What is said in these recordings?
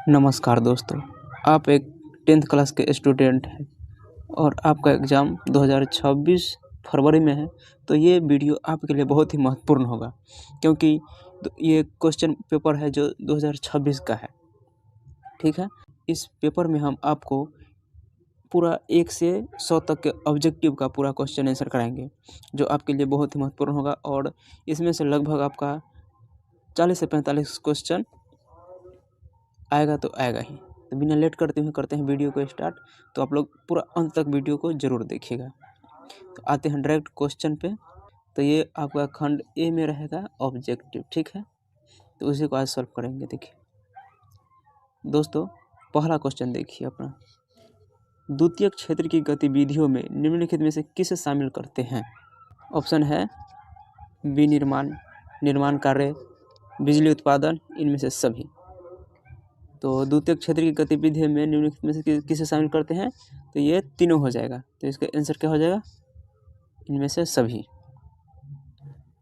नमस्कार दोस्तों, आप एक 10th क्लास के स्टूडेंट हैं और आपका एग्ज़ाम 2026 फरवरी में है। तो ये वीडियो आपके लिए बहुत ही महत्वपूर्ण होगा, क्योंकि ये क्वेश्चन पेपर है जो 2026 का है। ठीक है, इस पेपर में हम आपको पूरा 1 से 100 तक के ऑब्जेक्टिव का पूरा क्वेश्चन आंसर कराएंगे, जो आपके लिए बहुत ही महत्वपूर्ण होगा। और इसमें से लगभग आपका 40 से 45 क्वेश्चन आएगा तो आएगा ही। तो बिना लेट करते हुए करते हैं वीडियो को स्टार्ट। तो आप लोग पूरा अंत तक वीडियो को ज़रूर देखिएगा। तो आते हैं डायरेक्ट क्वेश्चन पे। तो ये आपका खंड ए में रहेगा ऑब्जेक्टिव, ठीक है। तो उसी को आज सॉल्व करेंगे। देखिए दोस्तों, पहला क्वेश्चन देखिए अपना। द्वितीयक क्षेत्र की गतिविधियों में निम्नलिखित में से किसे शामिल करते हैं? ऑप्शन है विनिर्माण, निर्माण कार्य, बिजली उत्पादन, इनमें से सभी। तो द्वितीयक क्षेत्र की गतिविधि में निम्नलिखित में से किसे शामिल करते हैं? तो ये तीनों हो जाएगा। तो इसका आंसर क्या हो जाएगा? इनमें से सभी।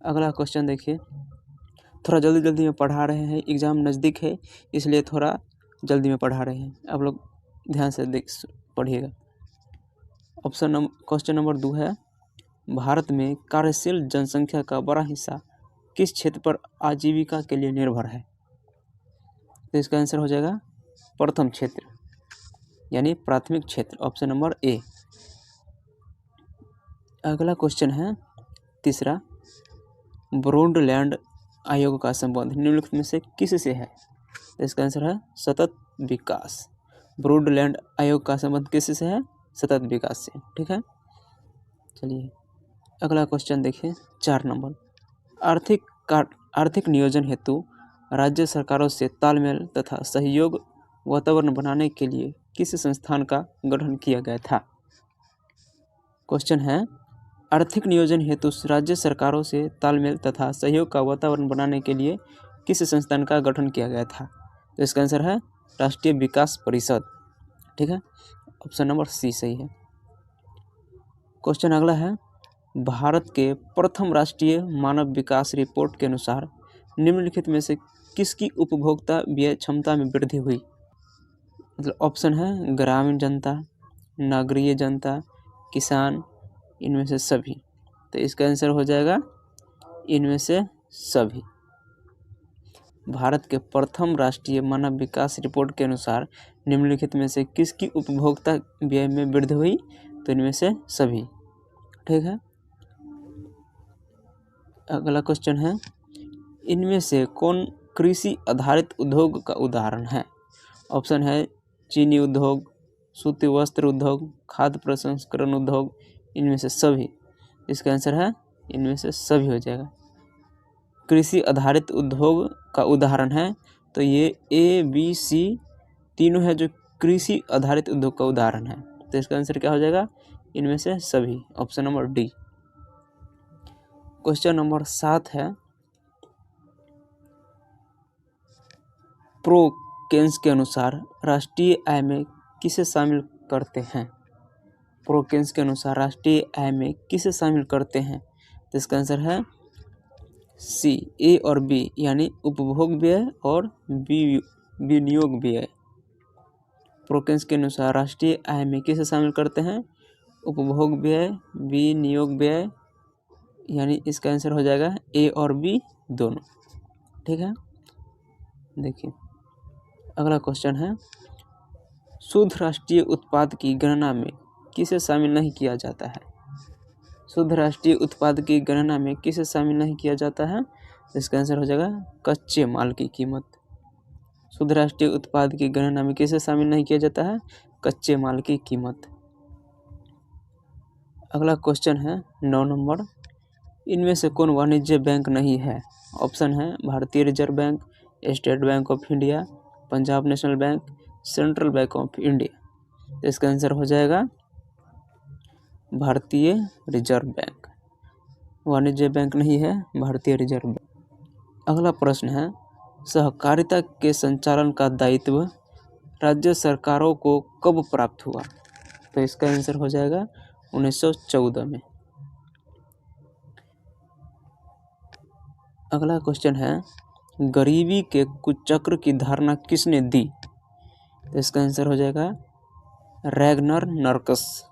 अगला क्वेश्चन देखिए, थोड़ा जल्दी जल्दी में पढ़ा रहे हैं, एग्ज़ाम नज़दीक है इसलिए थोड़ा जल्दी में पढ़ा रहे हैं। आप लोग ध्यान से पढ़िएगा। क्वेश्चन नंबर 2 है, भारत में कार्यशील जनसंख्या का बड़ा हिस्सा किस क्षेत्र पर आजीविका के लिए निर्भर है? तो इसका आंसर हो जाएगा प्रथम क्षेत्र, यानी प्राथमिक क्षेत्र, ऑप्शन नंबर ए। अगला क्वेश्चन है तीसरा, ब्रॉडलैंड आयोग का संबंध निम्नलिखित में से किससे है? तो इसका आंसर है सतत विकास। ब्रॉडलैंड आयोग का संबंध किससे है? सतत विकास से, ठीक है। चलिए अगला क्वेश्चन देखिए, 4 नंबर। आर्थिक नियोजन हेतु राज्य सरकारों से तालमेल तथा सहयोग वातावरण बनाने के लिए किस संस्थान का गठन किया गया था? क्वेश्चन है, आर्थिक नियोजन हेतु राज्य सरकारों से तालमेल तथा सहयोग का वातावरण बनाने के लिए किस संस्थान का गठन किया गया था? तो इसका आंसर है राष्ट्रीय विकास परिषद, ठीक है। ऑप्शन नंबर सी सही है। क्वेश्चन अगला है, भारत के प्रथम राष्ट्रीय मानव विकास रिपोर्ट के अनुसार निम्नलिखित में से किसकी उपभोक्ता व्यय क्षमता में वृद्धि हुई? मतलब ऑप्शन है ग्रामीण जनता, नगरीय जनता, किसान, इनमें से सभी। तो इसका आंसर हो जाएगा इनमें से सभी। भारत के प्रथम राष्ट्रीय मानव विकास रिपोर्ट के अनुसार निम्नलिखित में से किसकी उपभोक्ता व्यय में वृद्धि हुई? तो इनमें से सभी, ठीक है। अगला क्वेश्चन है, इनमें से कौन कृषि आधारित उद्योग का उदाहरण है? ऑप्शन है चीनी उद्योग, सूती वस्त्र उद्योग, खाद्य प्रसंस्करण उद्योग, इनमें से सभी। इसका आंसर है इनमें से सभी हो जाएगा। कृषि आधारित उद्योग का उदाहरण है, तो ये ए बी सी तीनों है जो कृषि आधारित उद्योग का उदाहरण है। तो इसका आंसर क्या हो जाएगा? इनमें से सभी, option number D. Question number 7 है, प्रोकेन्स के अनुसार राष्ट्रीय आय में किसे शामिल करते हैं? प्रोकेन्स के अनुसार राष्ट्रीय आय में किसे शामिल करते हैं? तो इसका आंसर है सी, ए और बी, यानी उपभोग व्यय और विनियोग व्यय। प्रोकेन्स के अनुसार राष्ट्रीय आय में किसे शामिल करते हैं? उपभोग व्यय, विनियोग व्यय, यानी इसका आंसर हो जाएगा ए और बी दोनों, ठीक है। देखिए अगला क्वेश्चन है, शुद्ध राष्ट्रीय उत्पाद की गणना में किसे शामिल नहीं किया जाता है? शुद्ध राष्ट्रीय उत्पाद की गणना में किसे शामिल नहीं किया जाता है? इसका आंसर हो जाएगा कच्चे माल की कीमत। शुद्ध राष्ट्रीय उत्पाद की गणना में किसे शामिल नहीं किया जाता है? कच्चे माल की कीमत। अगला क्वेश्चन है 9 नंबर, इनमें से कौन वाणिज्य बैंक नहीं है? ऑप्शन है भारतीय reserve bank, state bank of India, Punjab national bank, central bank of India. तो इसका आंसर हो जाएगा भारतीय रिजर्व बैंक। वाणिज्य बैंक नहीं है, भारतीय रिजर्व बैंक। अगला प्रश्न है, सहकारिता के संचालन का दायित्व राज्य सरकारों को कब प्राप्त हुआ? तो इसका आंसर हो जाएगा 1914 में। अगला क्वेश्चन है, गरीबी के कुचक्र की धारणा किसने दी? तो इसका आंसर हो जाएगा रैगनर नर्कस।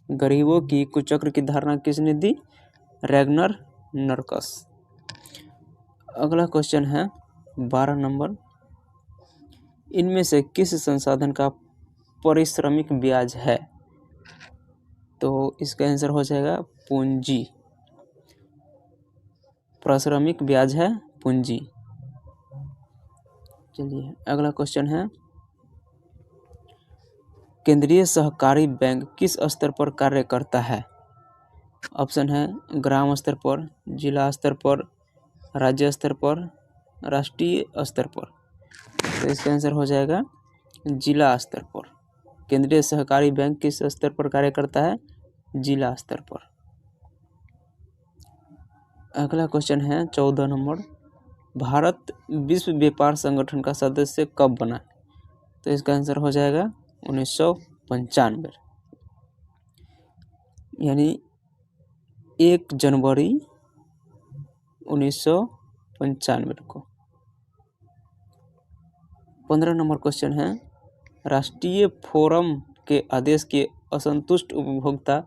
गरीबों की कुचक्र की धारणा किसने दी? रैगनर नर्कस। अगला क्वेश्चन है 12 नंबर, इनमें से किस संसाधन का पारिश्रमिक ब्याज है? तो इसका आंसर हो जाएगा पूंजी। पारिश्रमिक ब्याज है पूंजी। चलिए अगला क्वेश्चन है, केंद्रीय सहकारी बैंक किस स्तर पर कार्य करता है? ऑप्शन है ग्राम स्तर पर, जिला स्तर पर, राज्य स्तर पर, राष्ट्रीय स्तर पर। तो इसका आंसर हो जाएगा जिला स्तर पर। केंद्रीय सहकारी बैंक किस स्तर पर कार्य करता है? जिला स्तर पर। अगला क्वेश्चन है 14 नंबर, भारत विश्व व्यापार संगठन का सदस्य कब बना? तो इसका आंसर हो जाएगा 1995, यानी 1 जनवरी 1995 को। 15 नंबर क्वेश्चन है, राष्ट्रीय फोरम के आदेश के असंतुष्ट उपभोक्ता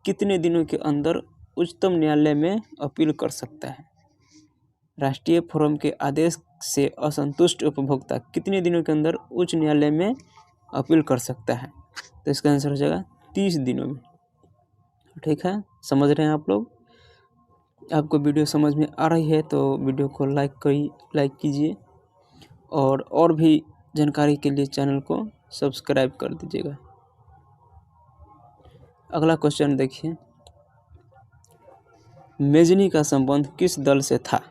कितने दिनों के अंदर उच्चतम न्यायालय में अपील कर सकता है? राष्ट्रीय फोरम के आदेश से असंतुष्ट उपभोक्ता कितने दिनों के अंदर उच्च न्यायालय में अपील कर सकता है? तो इसका आंसर हो जाएगा 30 दिनों में। ठीक है, समझ रहे हैं आप लोग? आपको वीडियो समझ में आ रही है तो वीडियो को लाइक कीजिए और भी जानकारी के लिए चैनल को सब्सक्राइब कर दीजिएगा। अगला क्वेश्चन देखिए, मेजनी का संबंध किस दल से था?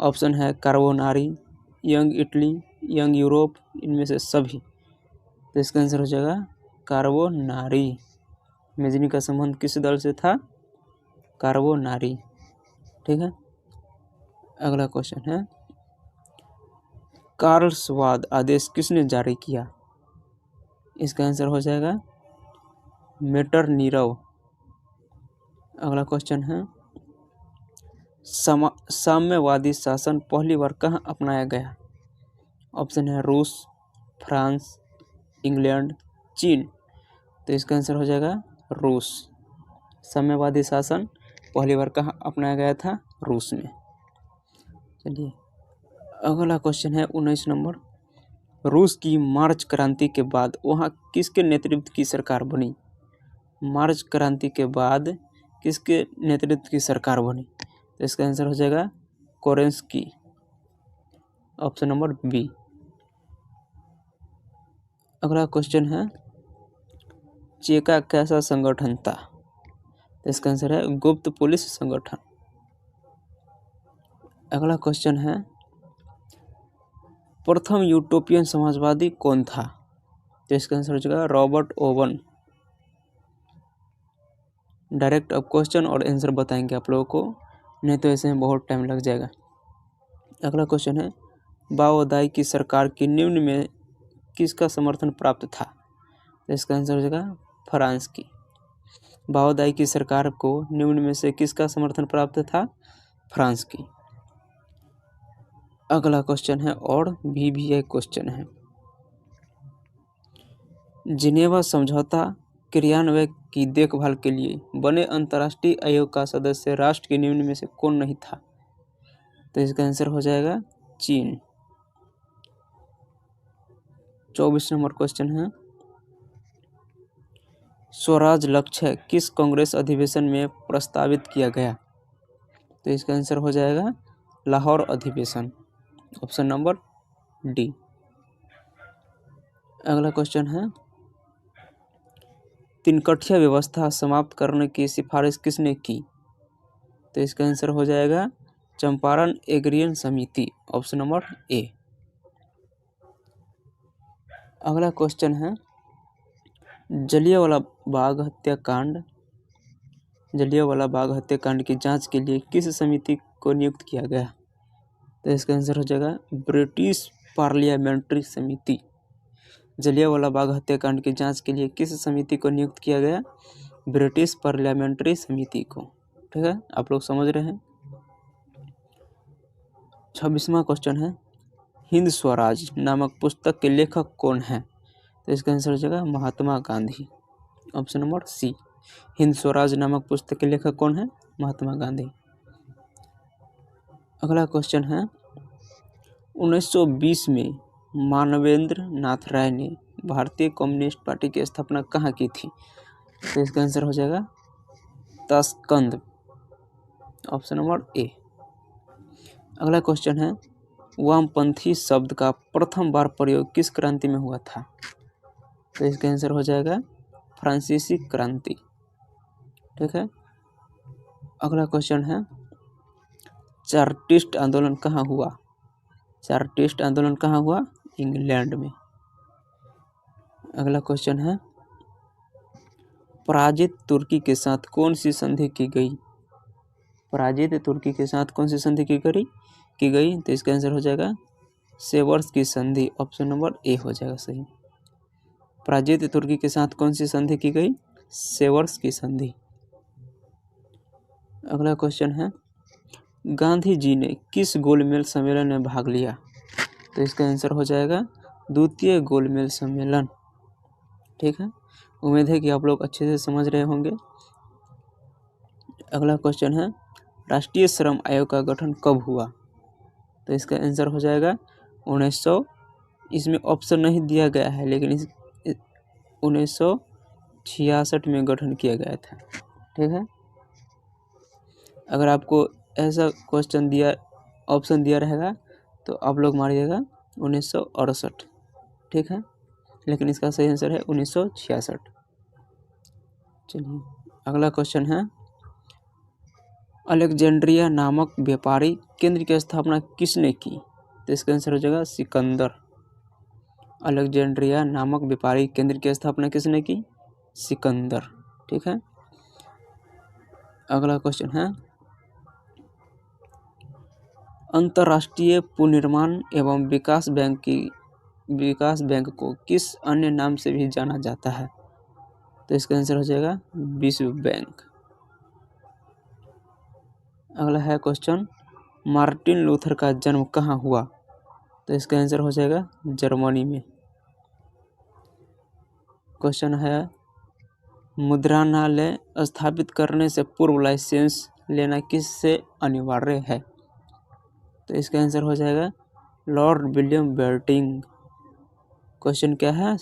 ऑप्शन है Carbonari, young Italy, young Europe, इनमें से सभी। तो इसका आंसर हो जाएगा कार्बोनारी। मेजनी का संबंध किस दल से था? कार्बोनारी। ठीक है, अगला क्वेश्चन है, कार्लसवाद आदेश किसने जारी किया? इसका आंसर हो जाएगा मेटरनीरव। अगला क्वेश्चन है, साम्यवादी शासन पहली बार कहाँ अपनाया गया? ऑप्शन है रूस, फ्रांस, इंग्लैंड, चीन। तो इसका आंसर हो जाएगा रूस। साम्यवादी शासन पहली बार कहाँ अपनाया गया था? रूस में। चलिए अगला क्वेश्चन है 19 नंबर, रूस की मार्च क्रांति के बाद वहाँ किसके नेतृत्व की सरकार बनी? मार्च क्रांति के बाद किसके नेतृत्व की सरकार बनी? तो इसका आंसर हो जाएगा कोरेंस्की। Option number B. अगला क्वेश्चन है, चेका कैसा संगठन था? तो इसका आंसर है गुप्त पुलिस संगठन। अगला क्वेश्चन है, प्रथम यूटोपियन समाजवादी कौन था? तो इसका आंसर हो जाएगा रॉबर्ट ओवन। डायरेक्ट अब क्वेश्चन और आंसर बताएंगे आप लोगों को, नहीं तो ऐसे में बहुत टाइम लग जाएगा। अगला क्वेश्चन है, बाओदाई की सरकार की निम्न में किसका समर्थन प्राप्त था? तो इसका आंसर हो जाएगा फ्रांस की। बाओदाई की सरकार को निम्न में से किसका समर्थन प्राप्त था? फ्रांस की। अगला क्वेश्चन है और VVI क्वेश्चन है, जिनेवा समझौता क्रियान्वयन की देखभाल के लिए बने अंतर्राष्ट्रीय आयोग का सदस्य राष्ट्र के निम्न में से कौन नहीं था? तो इसका आंसर हो जाएगा चीन। 24 नंबर क्वेश्चन है, स्वराज लक्ष्य किस कांग्रेस अधिवेशन में प्रस्तावित किया गया? तो इसका आंसर हो जाएगा लाहौर अधिवेशन। Option number D. अगला क्वेश्चन है, तिनकठिया व्यवस्था समाप्त करने की सिफारिश किसने की? तो इसका आंसर हो जाएगा चंपारण एग्रियन समिति। Option number A. अगला क्वेश्चन है, जलियांवाला बाग हत्याकांड की जांच के लिए किस समिति को नियुक्त किया गया? तो इसका आंसर हो जाएगा ब्रिटिश पार्लियामेंट्री समिति। जलियांवाला बाग हत्याकांड की जांच के लिए किस समिति को नियुक्त किया गया? ब्रिटिश पार्लियामेंट्री समिति को। ठीक है, आप लोग समझ रहे हैं। 26वां क्वेश्चन है, हिंद स्वराज नामक पुस्तक के लेखक कौन है? तो इसका आंसर हो जाएगा Mahatma Gandhi. Option number C. Hind Swaraj नामक पुस्तक के लेखक कौन है? महात्मा गांधी। अगला क्वेश्चन है 1920 में मानवेंद्र नाथ राय ने भारतीय कम्युनिस्ट पार्टी की स्थापना कहाँ की थी? तो इसका आंसर हो जाएगा ताशकंद। Option number A. अगला क्वेश्चन है वामपंथी शब्द का प्रथम बार प्रयोग किस क्रांति में हुआ था? तो इसका आंसर हो जाएगा फ्रांसीसी क्रांति। ठीक है। अगला क्वेश्चन है चार्टिस्ट आंदोलन कहाँ हुआ? चार्टिस्ट आंदोलन कहाँ हुआ? इंग्लैंड में। अगला क्वेश्चन है पराजित तुर्की के साथ कौन सी संधि की गई? पराजित तुर्की के साथ कौन सी संधि की गई? तो इसका आंसर हो जाएगा सेवर्स की संधि। ऑप्शन नंबर ए हो जाएगा सही। पराजित तुर्की के साथ कौन सी संधि की गई? सेवर्स की संधि। अगला क्वेश्चन है गांधी जी ने किस गोलमेज सम्मेलन में भाग लिया? तो इसका आंसर हो जाएगा द्वितीय गोलमेज सम्मेलन। ठीक है। उम्मीद है कि आप लोग अच्छे से समझ रहे होंगे। अगला क्वेश्चन है राष्ट्रीय श्रम आयोग का गठन कब हुआ? तो इसका आंसर हो जाएगा 1900। इसमें ऑप्शन नहीं दिया गया है, लेकिन 1966 में गठन किया गया था। ठीक है। अगर आपको ऐसा क्वेश्चन ऑप्शन दिया रहेगा तो आप लोग मारिएगा 1968। ठीक है। लेकिन इसका सही आंसर है 1966। चलिए अगला क्वेश्चन है अलेक्जेंड्रिया नामक व्यापारी केंद्र की स्थापना किसने की? तो इसका आंसर हो जाएगा सिकंदर। अलेक्जेंड्रिया नामक व्यापारी केंद्र की स्थापना किसने की? सिकंदर। ठीक है। अगला क्वेश्चन है अंतर्राष्ट्रीय पुनर्निर्माण एवं विकास बैंक को किस अन्य नाम से भी जाना जाता है? तो इसका आंसर हो जाएगा विश्व बैंक। अगला है क्वेश्चन मार्टिन लूथर का जन्म कहाँ हुआ? तो इसका आंसर हो जाएगा जर्मनी में। क्वेश्चन है मुद्रणालय स्थापित करने से पूर्व लाइसेंस लेना किससे अनिवार्य है? तो इसका आंसर हो जाएगा लॉर्ड विलियम बेंटिंक। क्वेश्चन क्या है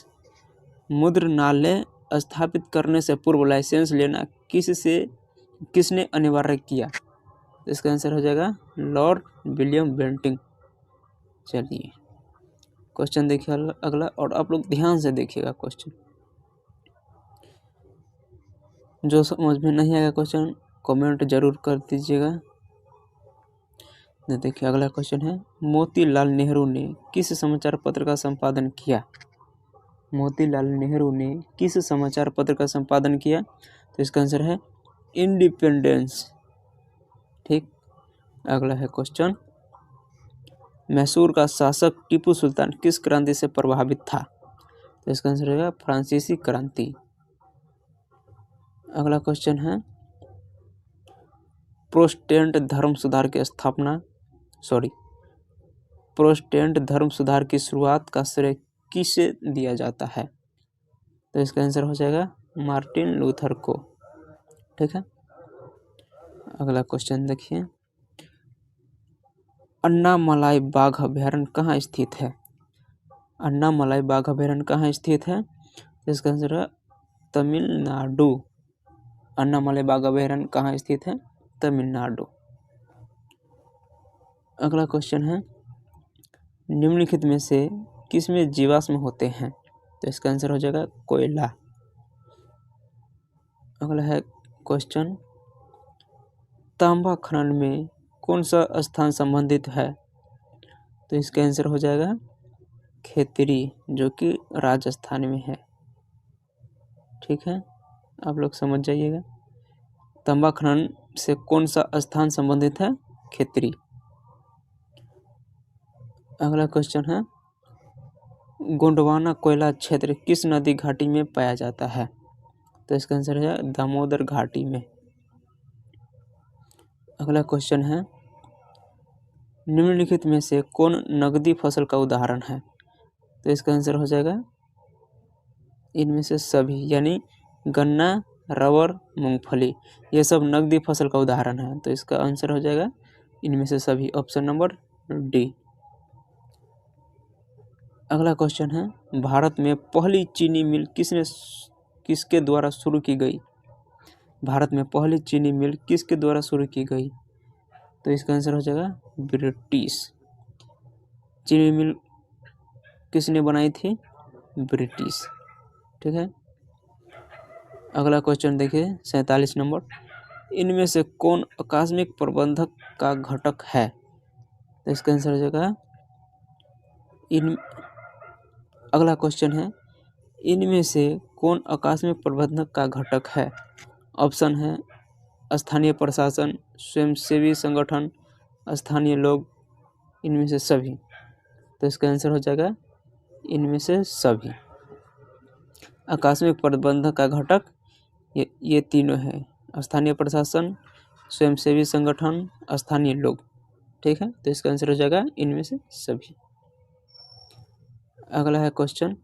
मुद्रणालय स्थापित करने से पूर्व लाइसेंस लेना किसने अनिवार्य किया? तो इसका आंसर हो जाएगा लॉर्ड विलियम बेंटिंक। चलिए क्वेश्चन देखिए अगला, और आप लोग ध्यान से देखिएगा क्वेश्चन। जो समझ में नहीं आएगा क्वेश्चन कमेंट जरूर कर दीजिएगा। देखिए अगला क्वेश्चन है मोतीलाल नेहरू ने किस समाचार पत्र का संपादन किया? मोतीलाल नेहरू ने किस समाचार पत्र का संपादन किया? तो इसका आंसर है इंडिपेंडेंस। ठीक। अगला है क्वेश्चन मैसूर का शासक टीपू सुल्तान किस क्रांति से प्रभावित था? तो इसका आंसर होगा फ्रांसीसी क्रांति। अगला क्वेश्चन है प्रोटेस्टेंट धर्म सुधार की शुरुआत का श्रेय किसे दिया जाता है? तो इसका आंसर हो जाएगा मार्टिन लूथर को। ठीक है। अगला क्वेश्चन देखिए अन्नामलाई बाघ अभयारण्य कहाँ स्थित है? अन्नामलाई बाघ अभयारण्य कहाँ स्थित है? तो इसका आंसर है तमिलनाडु। अन्नामलाई बाघ अभयारण्य कहाँ स्थित है? तमिलनाडु। अगला क्वेश्चन है निम्नलिखित में से किसमें जीवाश्म होते हैं? तो इसका आंसर हो जाएगा कोयला। अगला है क्वेश्चन तांबा खनन में कौन सा स्थान संबंधित है? तो इसका आंसर हो जाएगा खेतरी, जो कि राजस्थान में है। ठीक है, आप लोग समझ जाइएगा। तांबा खनन से कौन सा स्थान संबंधित है? खेतरी। अगला क्वेश्चन है गोंडवाना कोयला क्षेत्र किस नदी घाटी में पाया जाता है? तो इसका आंसर है दामोदर घाटी में। अगला क्वेश्चन है निम्नलिखित में से कौन नकदी फसल का उदाहरण है? तो इसका आंसर हो जाएगा इनमें से सभी, यानी गन्ना, रबर, मूंगफली, ये सब नकदी फसल का उदाहरण है। तो इसका आंसर हो जाएगा इनमें से सभी, ऑप्शन नंबर डी। अगला क्वेश्चन है, भारत में पहली चीनी मिल किसके द्वारा शुरू की गई? भारत में पहली चीनी मिल किसके द्वारा शुरू की गई? तो इसका आंसर हो जाएगा ब्रिटिश। चीनी मिल किसने बनाई थी? ब्रिटिश। ठीक है। अगला क्वेश्चन देखिए 47 नंबर, इनमें से कौन आकस्मिक प्रबंधक का घटक है? तो इसका आंसर हो जाएगा अगला क्वेश्चन है, इनमें से कौन आकस्मिक प्रबंधक का घटक है? ऑप्शन है स्थानीय प्रशासन, स्वयंसेवी संगठन, स्थानीय लोग, इनमें से सभी। तो इसका आंसर हो जाएगा इनमें से सभी। आकस्मिक प्रबंधक का घटक ये तीनों है, स्थानीय प्रशासन, स्वयंसेवी संगठन, स्थानीय लोग। ठीक है, तो इसका आंसर हो जाएगा इनमें से सभी। अगला है क्वेश्चन,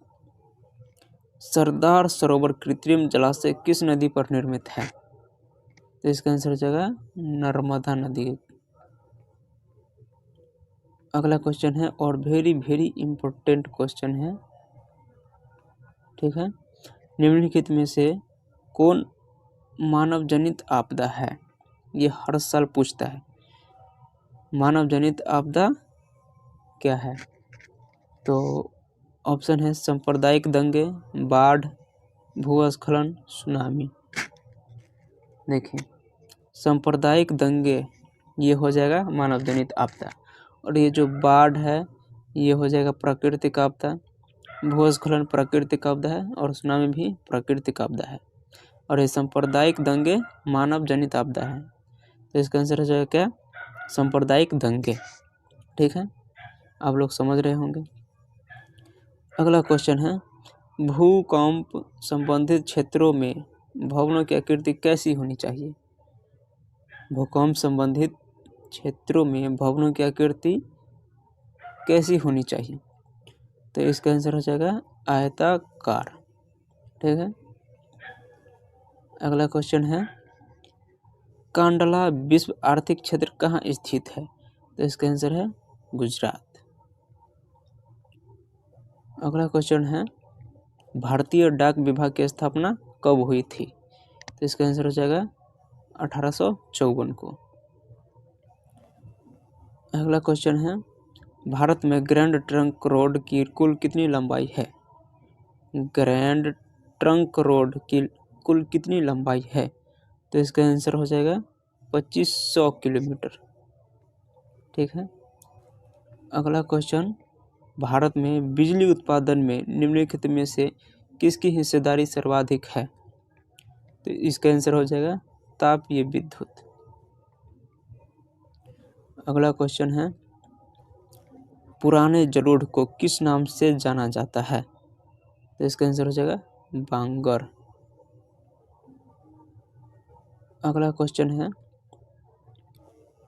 सरदार सरोवर कृत्रिम जलाशय किस नदी पर निर्मित है? तो इसका आंसर हो जाएगा नर्मदा नदी। अगला क्वेश्चन है और वेरी वेरी इंपॉर्टेंट क्वेश्चन है। ठीक है, निम्नलिखित में से कौन मानव जनित आपदा है? ये हर साल पूछता है, मानव जनित आपदा क्या है? तो ऑप्शन है सांप्रदायिक दंगे, बाढ़, भूस्खलन, सुनामी। देखिए, सांप्रदायिक दंगे ये हो जाएगा मानव जनित आपदा, और ये जो बाढ़ है ये हो जाएगा प्राकृतिक आपदा, भूस्खलन प्राकृतिक आपदा है, और सुनामी भी प्राकृतिक आपदा है, और ये सांप्रदायिक दंगे मानव जनित आपदा है। तो इसका आंसर हो जाएगा क्या? सांप्रदायिक दंगे। ठीक है, आप लोग समझ रहे होंगे। अगला क्वेश्चन है, भूकंप संबंधित क्षेत्रों में भवनों की आकृति कैसी होनी चाहिए? भूकंप संबंधित क्षेत्रों में भवनों की आकृति कैसी होनी चाहिए? तो इसका आंसर हो जाएगा आयताकार। ठीक है। अगला क्वेश्चन है, कांडला विश्व आर्थिक क्षेत्र कहाँ स्थित है? तो इसका आंसर है गुजरात। अगला क्वेश्चन है, भारतीय डाक विभाग की स्थापना कब हुई थी? तो इसका आंसर हो जाएगा 1854 को। अगला क्वेश्चन है, भारत में ग्रैंड ट्रंक रोड की कुल कितनी लंबाई है? ग्रैंड ट्रंक रोड की कुल कितनी लंबाई है? तो इसका आंसर हो जाएगा 2500 किलोमीटर। ठीक है। अगला क्वेश्चन, भारत में बिजली उत्पादन में निम्नलिखित में से किसकी हिस्सेदारी सर्वाधिक है? तो इसका आंसर हो जाएगा तापीय विद्युत। अगला क्वेश्चन है, पुराने जलोढ़ को किस नाम से जाना जाता है? तो इसका आंसर हो जाएगा बांगर। अगला क्वेश्चन है,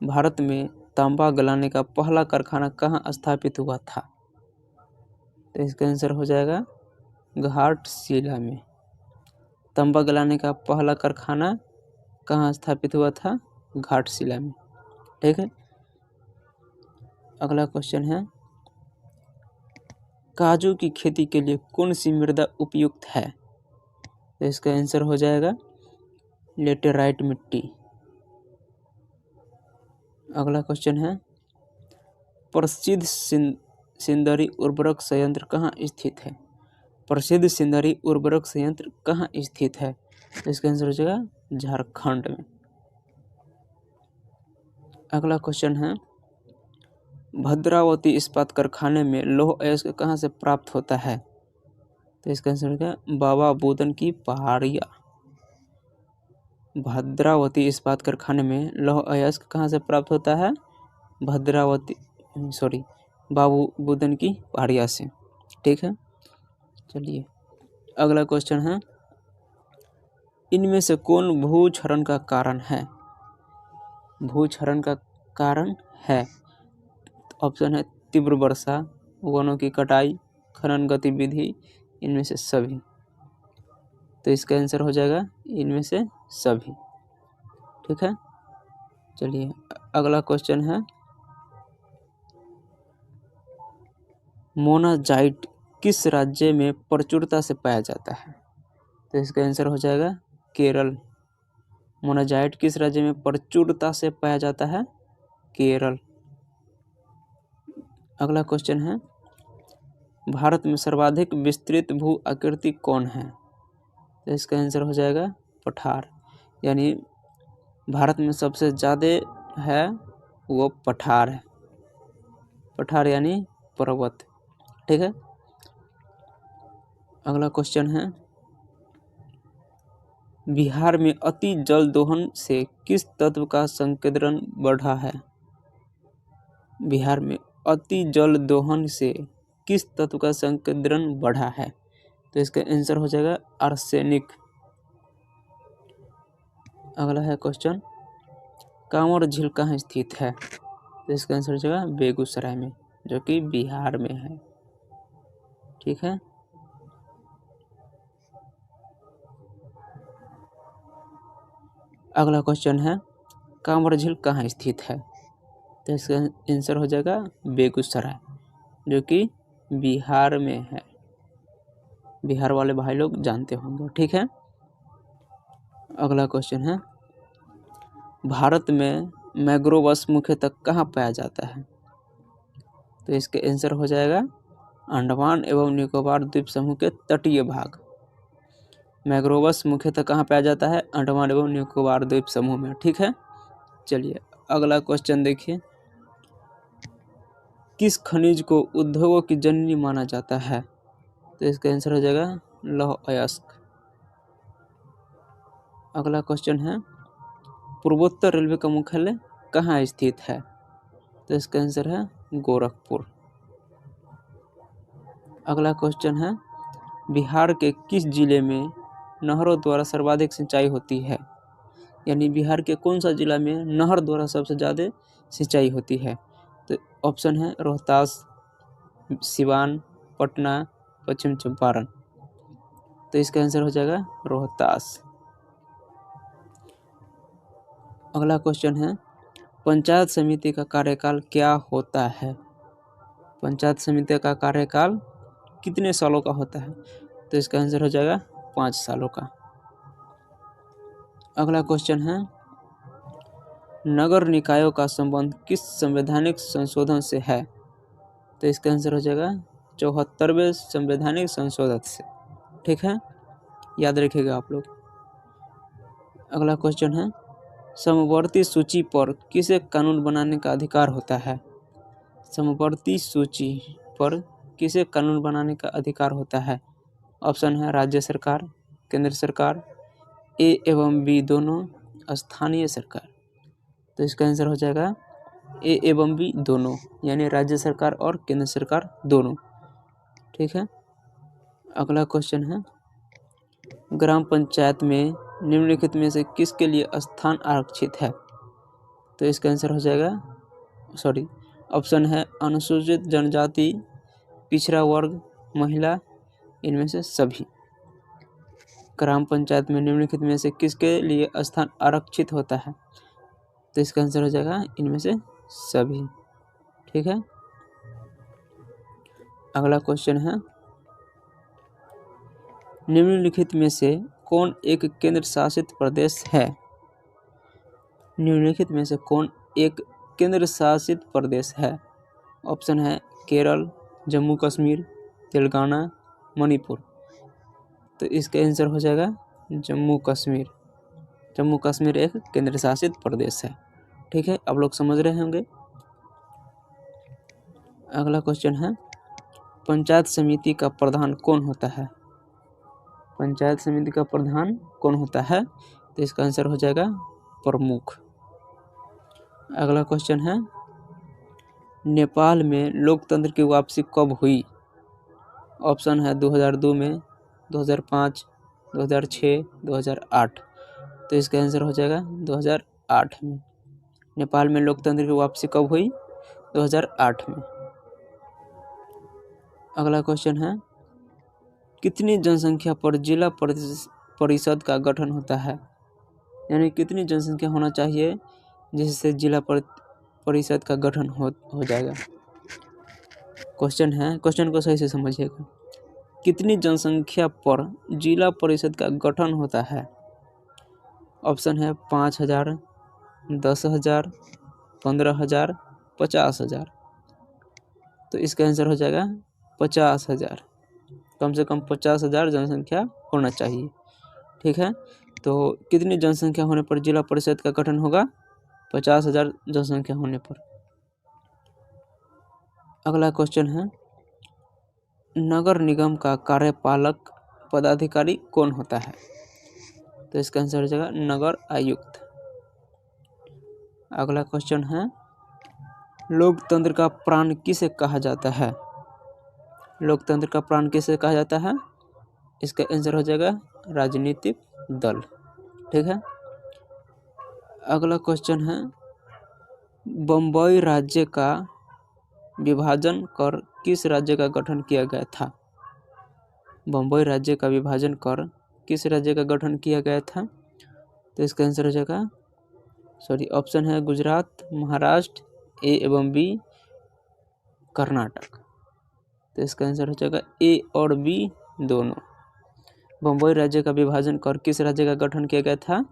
भारत में तांबा गलाने का पहला कारखाना कहाँ स्थापित हुआ था? तो इसका आंसर हो जाएगा घाटशिला में। तांबा गलाने का पहला कारखाना कहाँ स्थापित हुआ था? घाटशिला में। ठीक है। अगला क्वेश्चन है, काजू की खेती के लिए कौन सी मृदा उपयुक्त है? तो इसका आंसर हो जाएगा लेटेराइट मिट्टी। अगला क्वेश्चन है, प्रसिद्ध सिंदरी उर्वरक संयंत्र कहाँ स्थित है? प्रसिद्ध सिंदरी उर्वरक संयंत्र कहाँ स्थित है? तो इसका आंसर हो जाएगा झारखंड में। अगला क्वेश्चन है, भद्रावती इस्पात कारखाने में लौह अयस्क कहाँ से प्राप्त होता है? तो इसका आंसर हो जाएगा बाबा बुदन की पहाड़िया। भद्रावती इस्पात कारखाने में लौह अयस्क कहाँ से प्राप्त होता है? बाबू बुदन की पहाड़िया से। ठीक है। चलिए, अगला क्वेश्चन है, इनमें से कौन भूक्षरण का कारण है? भूक्षरण का कारण है ऑप्शन है तीव्र वर्षा, वनों की कटाई, खनन गतिविधि, इनमें से सभी। तो इसका आंसर हो जाएगा इनमें से सभी। ठीक है, चलिए अगला क्वेश्चन है, मोनाजाइट किस राज्य में प्रचुरता से पाया जाता है? तो इसका आंसर हो जाएगा केरल। मोनाजाइट किस राज्य में प्रचुरता से पाया जाता है? केरल। अगला क्वेश्चन है, भारत में सर्वाधिक विस्तृत भू आकृति कौन है? तो इसका आंसर हो जाएगा पठार। यानी भारत में सबसे ज़्यादा है वो पठार है। पठार यानी पर्वत। ठीक है, अगला क्वेश्चन है, बिहार में अति जल दोहन से किस तत्व का संकेंद्रण बढ़ा है? बिहार में अति जल दोहन से किस तत्व का संकेंद्रण बढ़ा है? तो इसका आंसर हो जाएगा आर्सेनिक। अगला है क्वेश्चन, कांवर झील कहाँ स्थित है? तो इसका आंसर हो जाएगा बेगूसराय में, जो कि बिहार में है। ठीक है, अगला क्वेश्चन है, कांवर झील कहाँ स्थित है? तो इसका आंसर हो जाएगा बेगूसराय, जो कि बिहार में है। बिहार वाले भाई लोग जानते होंगे। ठीक है, अगला क्वेश्चन है, भारत में मैंग्रोव्स मुख्यतः कहाँ पाया जाता है? तो इसके आंसर हो जाएगा अंडमान एवं निकोबार द्वीप समूह के तटीय भाग। मैंग्रोव्स मुख्यतः कहाँ पाया जाता है? अंडमान एवं निकोबार द्वीप समूह में। ठीक है, चलिए अगला क्वेश्चन देखिए, किस खनिज को उद्योगों की जननी माना जाता है? तो इसका आंसर हो जाएगा लौह अयस्क। अगला क्वेश्चन है, पूर्वोत्तर रेलवे का मुख्यालय कहाँ स्थित है? तो इसका आंसर है गोरखपुर। अगला क्वेश्चन है, बिहार के किस जिले में नहरों द्वारा सर्वाधिक सिंचाई होती है? यानी बिहार के कौन सा जिला में नहर द्वारा सबसे ज़्यादा सिंचाई होती है? तो ऑप्शन है रोहतास, सिवान, पटना, पश्चिम चंपारण। तो इसका आंसर हो जाएगा रोहतास। अगला क्वेश्चन है, पंचायत समिति का कार्यकाल क्या होता है? पंचायत समिति का कार्यकाल कितने सालों का होता है? तो इसका आंसर हो जाएगा 5 सालों का। अगला क्वेश्चन है, नगर निकायों का संबंध किस संवैधानिक संशोधन से है? तो इसका आंसर हो जाएगा 74वें संवैधानिक संशोधन से। ठीक है, याद रखिएगा आप लोग। अगला क्वेश्चन है, समवर्ती सूची पर किसे कानून बनाने का अधिकार होता है? समवर्ती सूची पर किसे कानून बनाने का अधिकार होता है? ऑप्शन है राज्य सरकार, केंद्र सरकार, ए एवं बी दोनों, स्थानीय सरकार। तो इसका आंसर हो जाएगा ए एवं बी दोनों, यानी राज्य सरकार और केंद्र सरकार दोनों। ठीक है, अगला क्वेश्चन है, ग्राम पंचायत में निम्नलिखित में से किसके लिए स्थान आरक्षित है? तो इसका आंसर हो जाएगा ऑप्शन है अनुसूचित जनजाति, पिछड़ा वर्ग, महिला, इनमें से सभी। ग्राम पंचायत में निम्नलिखित में से किसके लिए स्थान आरक्षित होता है? तो इसका आंसर हो जाएगा इनमें से सभी। ठीक है, अगला क्वेश्चन है, निम्नलिखित में से कौन एक केंद्र शासित प्रदेश है? निम्नलिखित में से कौन एक केंद्र शासित प्रदेश है? ऑप्शन है केरल, जम्मू कश्मीर, तेलंगाना, मणिपुर। तो इसका आंसर हो जाएगा जम्मू कश्मीर। जम्मू कश्मीर एक केंद्र शासित प्रदेश है। ठीक है, आप लोग समझ रहे होंगे। अगला क्वेश्चन है, पंचायत समिति का प्रधान कौन होता है? पंचायत समिति का प्रधान कौन होता है? तो इसका आंसर हो जाएगा प्रमुख। अगला क्वेश्चन है, नेपाल में लोकतंत्र की वापसी कब हुई? ऑप्शन है 2002 में, 2005, 2006, 2008। तो इसका आंसर हो जाएगा 2008 में। नेपाल में लोकतंत्र की वापसी कब हुई? 2008 में। अगला क्वेश्चन है, कितनी जनसंख्या पर जिला परिषद का गठन होता है? यानी कितनी जनसंख्या होना चाहिए जिससे जिला परिषद का गठन हो जाएगा। क्वेश्चन को सही से समझिएगा। कितनी जनसंख्या पर जिला परिषद का गठन होता है? ऑप्शन है 5,000, 10,000, 15,000, 50,000। तो इसका आंसर हो जाएगा 50,000। कम से कम 50,000 जनसंख्या होना चाहिए। ठीक है, तो कितनी जनसंख्या होने पर जिला परिषद का गठन होगा? 50,000 जनसंख्या होने पर। अगला क्वेश्चन है, नगर निगम का कार्यपालक पदाधिकारी कौन होता है? तो इसका आंसर हो जाएगा नगर आयुक्त। अगला क्वेश्चन है, लोकतंत्र का प्राण किसे कहा जाता है? लोकतंत्र का प्राण किसे कहा जाता है? इसका आंसर हो जाएगा राजनीतिक दल। ठीक है। अगला क्वेश्चन है, बम्बई राज्य का विभाजन कर किस राज्य का गठन किया गया था? बम्बई राज्य का विभाजन कर किस राज्य का गठन किया गया था? तो इसका आंसर हो जाएगा ऑप्शन है गुजरात, महाराष्ट्र, ए एवं बी कर्नाटक। तो इसका आंसर हो जाएगा ए और बी दोनों। बम्बई राज्य का विभाजन कर किस राज्य का गठन किया गया था?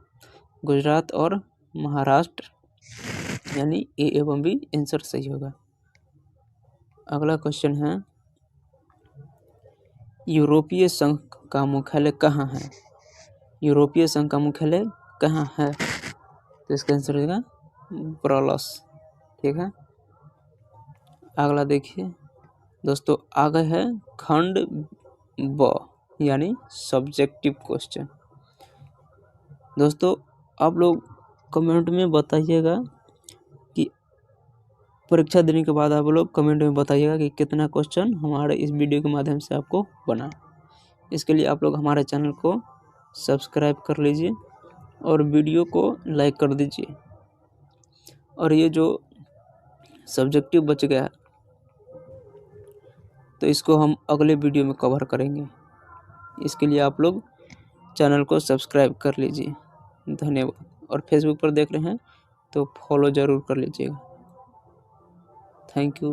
गुजरात और महाराष्ट्र, यानी ए एवं बी आंसर सही होगा। अगला क्वेश्चन है, यूरोपीय संघ का मुख्यालय कहाँ है? यूरोपीय संघ का मुख्यालय कहाँ है? तो इसका आंसर हो जाएगा ब्रसेल्स। ठीक है। अगला देखिए दोस्तों, आगे है खंड ब यानी सब्जेक्टिव क्वेश्चन। दोस्तों आप लोग कमेंट में बताइएगा कि परीक्षा देने के बाद आप लोग कमेंट में बताइएगा कि कितना क्वेश्चन हमारे इस वीडियो के माध्यम से आपको बना। इसके लिए आप लोग हमारे चैनल को सब्सक्राइब कर लीजिए और वीडियो को लाइक कर दीजिए। और ये जो सब्जेक्टिव बच गया तो इसको हम अगले वीडियो में कवर करेंगे। इसके लिए आप लोग चैनल को सब्सक्राइब कर लीजिए। धन्यवाद। और फेसबुक पर देख रहे हैं तो फॉलो ज़रूर कर लीजिएगा। Thank you.